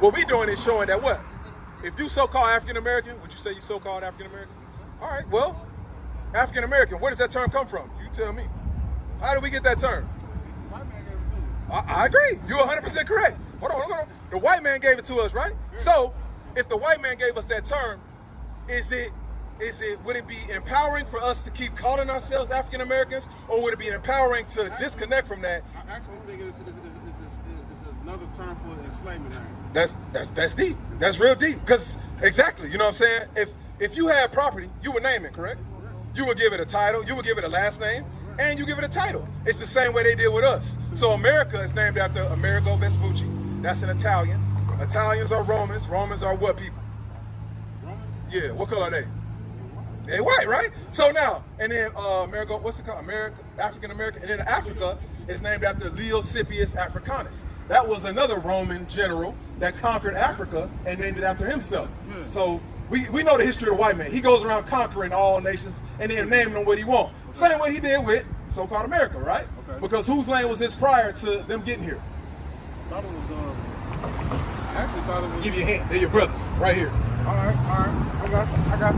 What we doing is showing that what? If you so-called African-American, would you say you so-called African-American? All right, well, African-American, where does that term come from? You tell me. How did we get that term? I agree. You're 100% correct. Hold on. The white man gave it to us, right? So, if the white man gave us that term, would it be empowering for us to keep calling ourselves African Americans, or would it be empowering to disconnect from that? I actually think it's another term for enslavement. That's deep. That's real deep. Because exactly, you know what I'm saying? If you had property, you would name it, correct? You would give it a title, you would give it a last name, and you give it a title. It's the same way they did with us. So America is named after Amerigo Vespucci. That's an Italian. Italians are Romans. Romans are what people? Yeah, what color are they? They white, right? So now, and then Amerigo, what's it called? African American. And then Africa is named after Leosipius Africanus. That was another Roman general that conquered Africa and named it after himself. Yeah. So we know the history of the white man. He goes around conquering all nations and then naming them what he wants. Okay. Same way he did with so-called America, right? Okay. Because whose land was his prior to them getting here? I thought it was, I actually thought it was... Give you a hint. They're your brothers, right here. All right. I got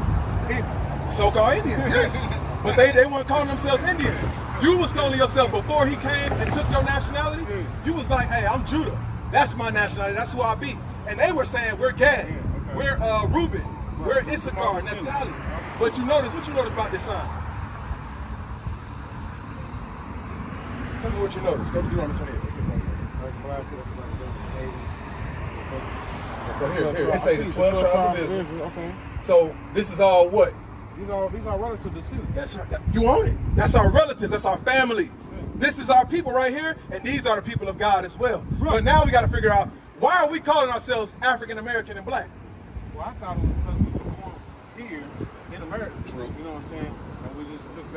it. So-called Indians, yes. But they weren't calling themselves Indians. You was calling yourself before he came and took your nationality. You was like, hey, I'm Judah. That's my nationality. That's who I be. And they were saying, we're Gad. Okay. We're Reuben. We're Issachar, Naphtali. But you notice, what you notice about this sign? Tell me what you notice. Go to Deuteronomy 28. So here, it say the 12 tribes of Israel. Okay. So this is all what? These are relatives to the city. That's right. You own it. That's our relatives. That's our family. Yeah. This is our people right here, and these are the people of God as well. Right. But now we got to figure out, why are we calling ourselves African American and black? Well, I thought it was because we were born here in America. True. You know what I'm saying? And we just took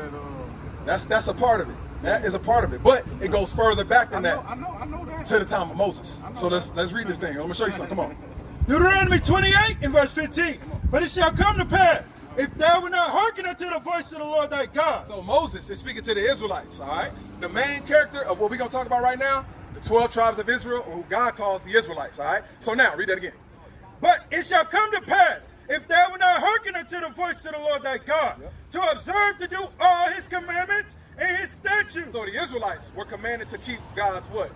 that. That's a part of it. That is a part of it. But it goes further back than that. I know that. To the time of Moses. So let's read this thing. Let me show you something. Come on. Deuteronomy 28 and verse 15. But it shall come to pass, if thou wilt not hearken unto the voice of the Lord thy God. So Moses is speaking to the Israelites, all right? The main character of what we're going to talk about right now, the 12 tribes of Israel, who God calls the Israelites, all right? So now, read that again. But it shall come to pass, if thou wilt not hearken unto the voice of the Lord thy God, to observe to do all his commandments and his statutes. So the Israelites were commanded to keep God's what?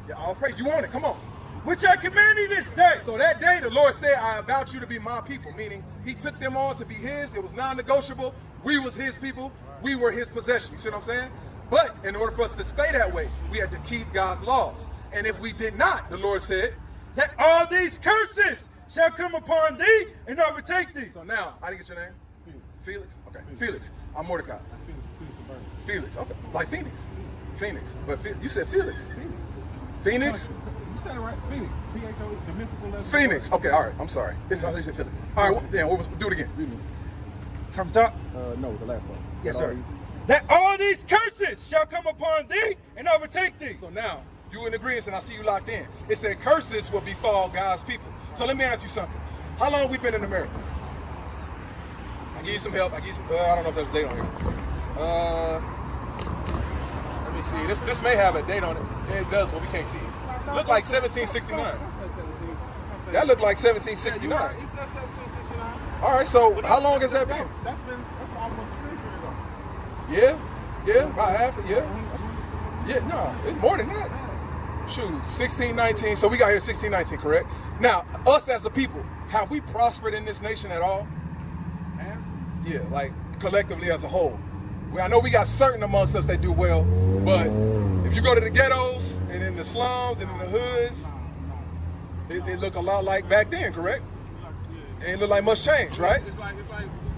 Yeah, all praise. You want it. Come on. Which I command thee this day. So that day the Lord said, I avouch you to be my people, meaning he took them on to be his. It was non-negotiable. We was his people. We were his possession. You see what I'm saying? But in order for us to stay that way, we had to keep God's laws. And if we did not, the Lord said, that all these curses shall come upon thee and overtake thee. So now, I didn't get your name? Felix? Okay. Felix. I'm Mordecai. Felix. Okay. Like Phoenix. Phoenix. But you said Felix. You Phoenix? said it right. Phoenix. P-H-O, the mystical letter. Phoenix. Okay, all right. I'm sorry. It's I thought you said Felix. All right. Yeah, do it again. From top? No, the last one. Yes, sir. That all these curses shall come upon thee and overtake thee. So now, you in agreement, and I see you locked in. It said curses will befall God's people. So let me ask you something. How long have we been in America? I give you some help. I don't know if there's a date on here. Let me see. This may have a date on it. Yeah, it does, but we can't see it. Look like 1769. That looked like 1769. Yeah, it said 1769. All right, so how long has that been? That's almost a century ago. Yeah, about half, yeah. Yeah, no, it's more than that. Shoot, 1619, so we got here 1619, correct? Now, us as a people, have we prospered in this nation at all? Yeah, like collectively as a whole. Well, I know we got certain amongst us that do well, but if you go to the ghettos and in the slums and in the hoods, they look a lot like back then, correct? It ain't look like much change, right? It's like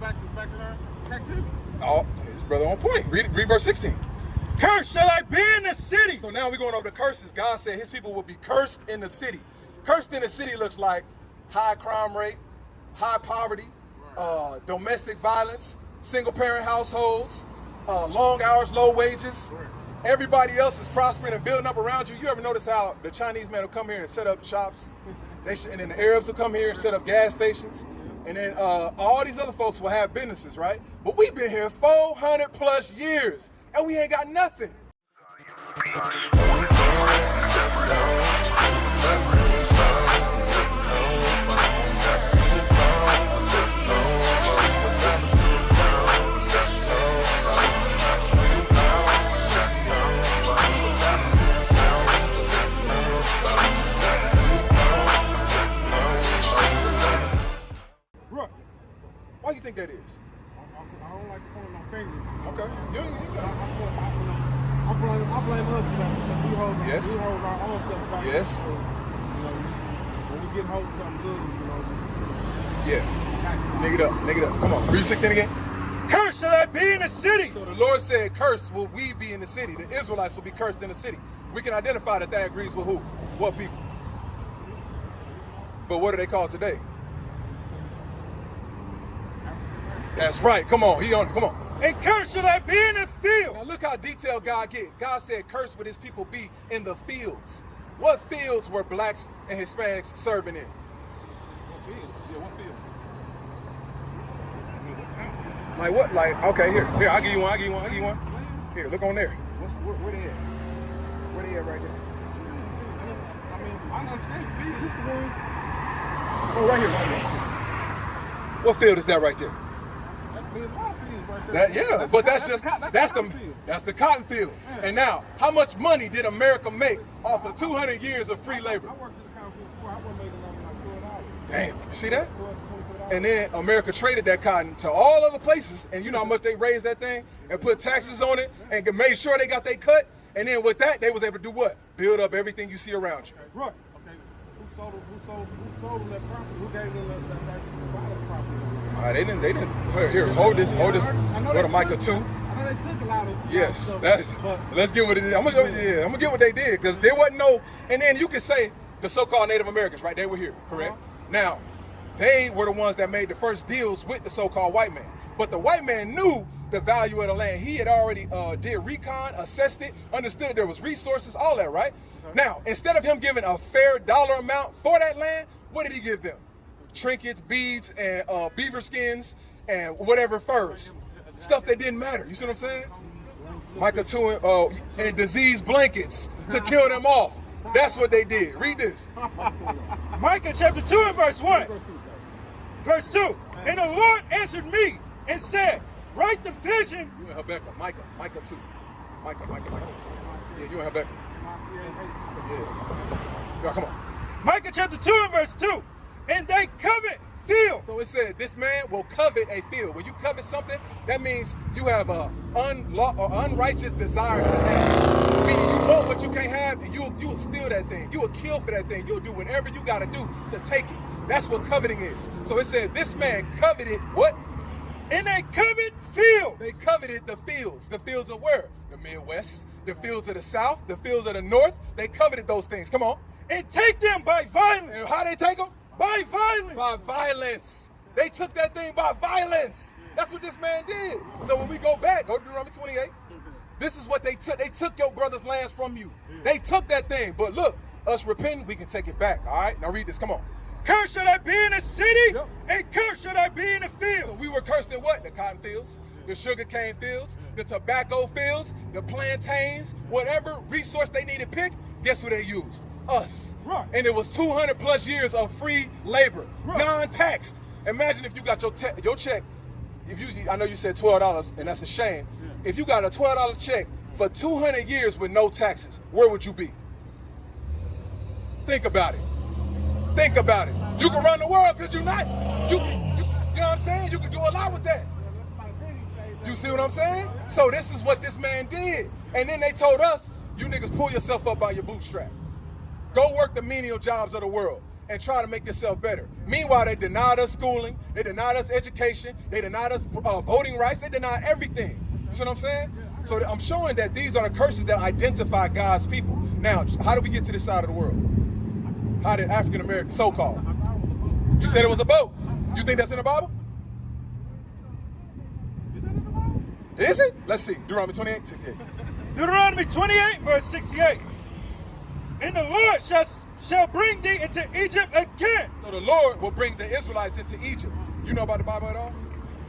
back in our captivity. Oh, his brother on point. Read verse 16. Cursed shall I be in the city. So now we're going over the curses. God said his people will be cursed in the city. Cursed in the city looks like high crime rate, high poverty, domestic violence, single parent households, long hours, low wages. Everybody else is prospering and building up around you. You ever notice how the Chinese man will come here and set up shops? And then the Arabs will come here and set up gas stations. And then all these other folks will have businesses, right? But we've been here 400 plus years and we ain't got nothing. think that is? I don't like pointing my fingers. Okay. I blame us because we hold Yes. we hold our own stuff back. Yes. So, when we get hold of something good, Yeah. Nigga it up. Come on. Read 16 again. Cursed shall I be in the city. So the Lord said, cursed will we be in the city. The Israelites will be cursed in the city. We can identify that agrees with who? What people? But what are they called today? That's right. Come on. He on it. Come on. And cursed shall I be in the field. Now look how detailed God get. God said, cursed would his people be in the fields. What fields were blacks and Hispanics serving in? What field? Yeah, what field? Like what? Like, okay, here, I'll give you one. Here, look on there. Where they at? Where they at right there? I mean, I understand fields. It's the one. Oh, right here. What field is that right there? There's a lot of fields right there. That's the cotton field. Yeah. And now, how much money did America make off of 200 years of free labor? I worked in the cotton field before. I wasn't making nothing like $12. Damn, you see that? $24. And then America traded that cotton to all other places, and you know how much they raised that thing and put taxes on it and made sure they got their cut. And then with that, they was able to do what? Build up everything you see around you. Right. Okay. Who sold them that property? Who gave them that property? They didn't. Here, hold this. Go to Micah 2. I know they took a lot of Yes, stuff, but let's get what it is. I'm gonna get what they did, because there wasn't no. And then you can say the so-called Native Americans, right? They were here, correct? Now, they were the ones that made the first deals with the so-called white man. But the white man knew the value of the land. He had already did recon, assessed it, understood there was resources, all that, right? Now, instead of him giving a fair dollar amount for that land, what did he give them? Trinkets, beads, and beaver skins, and whatever furs. Stuff that didn't matter. You see what I'm saying? Micah 2 and disease blankets to kill them off. That's what they did. Read this. Micah chapter 2 and verse 1. Verse 2. And the Lord answered me and said, write the vision. You and Habakkuk. Micah 2. Micah. Yeah, you and Habakkuk. Yeah, come on. Micah chapter 2 and verse 2. And they covet field. So it said, this man will covet a field. When you covet something, that means you have a unrighteous desire to have. Meaning you want what you can't have, and you will steal that thing. You will kill for that thing. You'll do whatever you got to do to take it. That's what coveting is. So it said, this man coveted what? And they covet field. They coveted the fields. The fields of where? The Midwest, the fields of the South, the fields of the North. They coveted those things. Come on. And take them by violence. And how they take them? By violence. By violence. They took that thing by violence. That's what this man did. So when we go back, go to Deuteronomy 28. This is what they took. They took your brother's lands from you. They took that thing. But look, us repenting, we can take it back. All right? Now read this. Come on. Cursed should I be in the city, and cursed should I be in the field. So we were cursed in what? The cotton fields, the sugarcane fields, the tobacco fields, the plantains, whatever resource they needed picked, guess who they used? Us. Right. And it was 200 plus years of free labor, right, non-taxed. Imagine if you got your check. I know you said $12, and that's a shame. If you got a $12 check for 200 years with no taxes, where would you be? Think about it. Think about it. You can run the world because you're not. You know what I'm saying? You can do a lot with that. You see what I'm saying? So this is what this man did. And then they told us, you niggas pull yourself up by your bootstrap. Go work the menial jobs of the world and try to make yourself better. Meanwhile, they denied us schooling. They denied us education. They denied us voting rights. They denied everything. You see what I'm saying? So I'm showing that these are the curses that identify God's people. Now, how do we get to this side of the world? How did African Americans, so-called? You said it was a boat. You think that's in the Bible? Is it? Let's see. Deuteronomy 28, 68. Deuteronomy 28, verse 68. And the Lord shall bring thee into Egypt again. So the Lord will bring the Israelites into Egypt. You know about the Bible at all?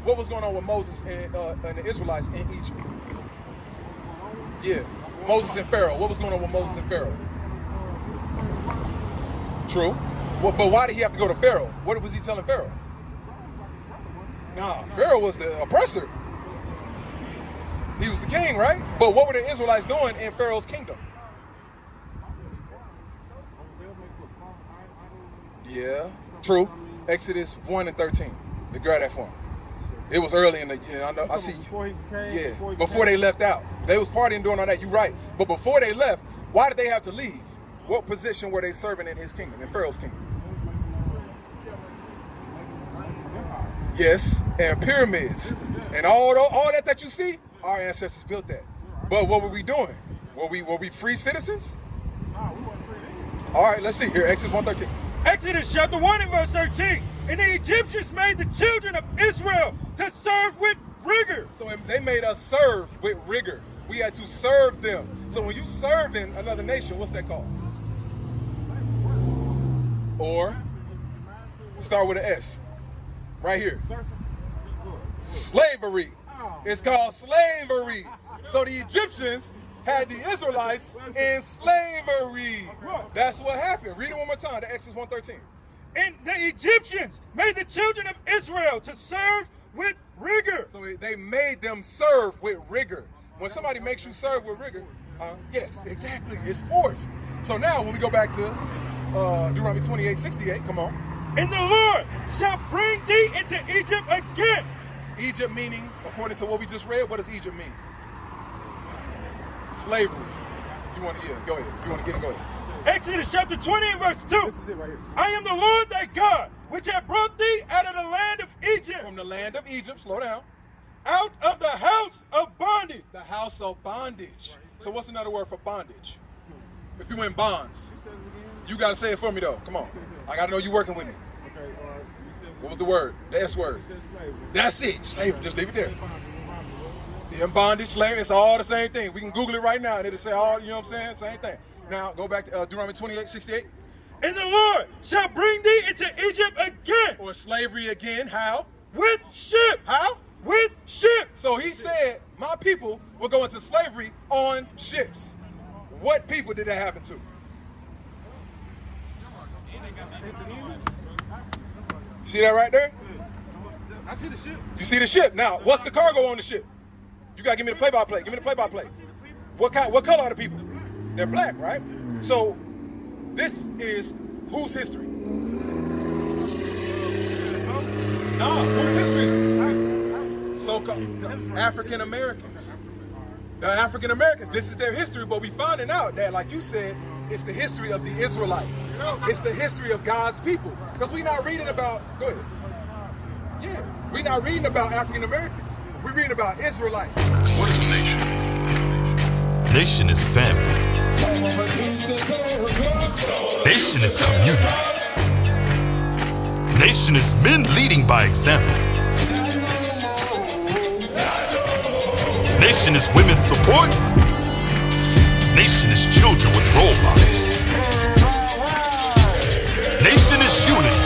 What was going on with Moses and the Israelites in Egypt? Yeah, Moses and Pharaoh. What was going on with Moses and Pharaoh? True. Well, but why did he have to go to Pharaoh? What was he telling Pharaoh? Nah, Pharaoh was the oppressor. He was the king, right? But what were the Israelites doing in Pharaoh's kingdom? Yeah, true. Exodus 1 and 13. Grab that for him. It was early in the, I know, I see. Before he came, Yeah, before they left out. They was partying, doing all that, you're right. But before they left, why did they have to leave? What position were they serving in his kingdom, in Pharaoh's kingdom? Yes, and pyramids. And all that you see, our ancestors built that. But what were we doing? Were we free citizens? No, we weren't free then. All right, let's see here, Exodus 1:13. Exodus chapter 1 and verse 13. And the Egyptians made the children of Israel to serve with rigor. So they made us serve with rigor. We had to serve them. So when you serve in another nation, what's that called? Or start with an S. Right here. Slavery. It's called slavery. So the Egyptians had the Israelites in slavery. That's what happened. Read it one more time, the Exodus 1:13. And the Egyptians made the children of Israel to serve with rigor. So they made them serve with rigor. When somebody makes you serve with rigor, yes, exactly, it's forced. So now when we go back to Deuteronomy 28:68, come on. And the Lord shall bring thee into Egypt again. Egypt meaning, according to what we just read, what does Egypt mean? Slavery. You want to, yeah, go ahead. You want to get it, go ahead. Exodus chapter 20 and verse 2. This is it right here. I am the Lord thy God, which have brought thee out of the land of Egypt. From the land of Egypt, slow down. Out of the house of bondage. The house of bondage. So what's another word for bondage? If you in bonds. You got to say it for me though. Come on. I got to know you working with me. Okay, What was the word? The S word. slavery. That's it. Slavery. Just leave it there. In bondage, slavery, it's all the same thing. We can Google it right now and it'll say all, you know what I'm saying? Same thing. Now, go back to Deuteronomy 28:68. And the Lord shall bring thee into Egypt again. Or slavery again. How? With ships. How? With ships. So he said, my people will go into slavery on ships. What people did that happen to? See that right there? I see the ship. You see the ship. Now, what's the cargo on the ship? You gotta give me the play-by-play. Give me the play-by-play. What color are the people? They're black, right? So this is whose history? No, whose history? So-called African Americans. The African Americans, this is their history, but we finding out that, like you said, it's the history of the Israelites. It's the history of God's people. Because we're not reading about, go ahead. Yeah, we're not reading about African Americans. We're reading about Israelites. What is a nation? Nation is family. Nation is community. Nation is men leading by example. Nation is women's support. Nation is children with role models. Nation is unity.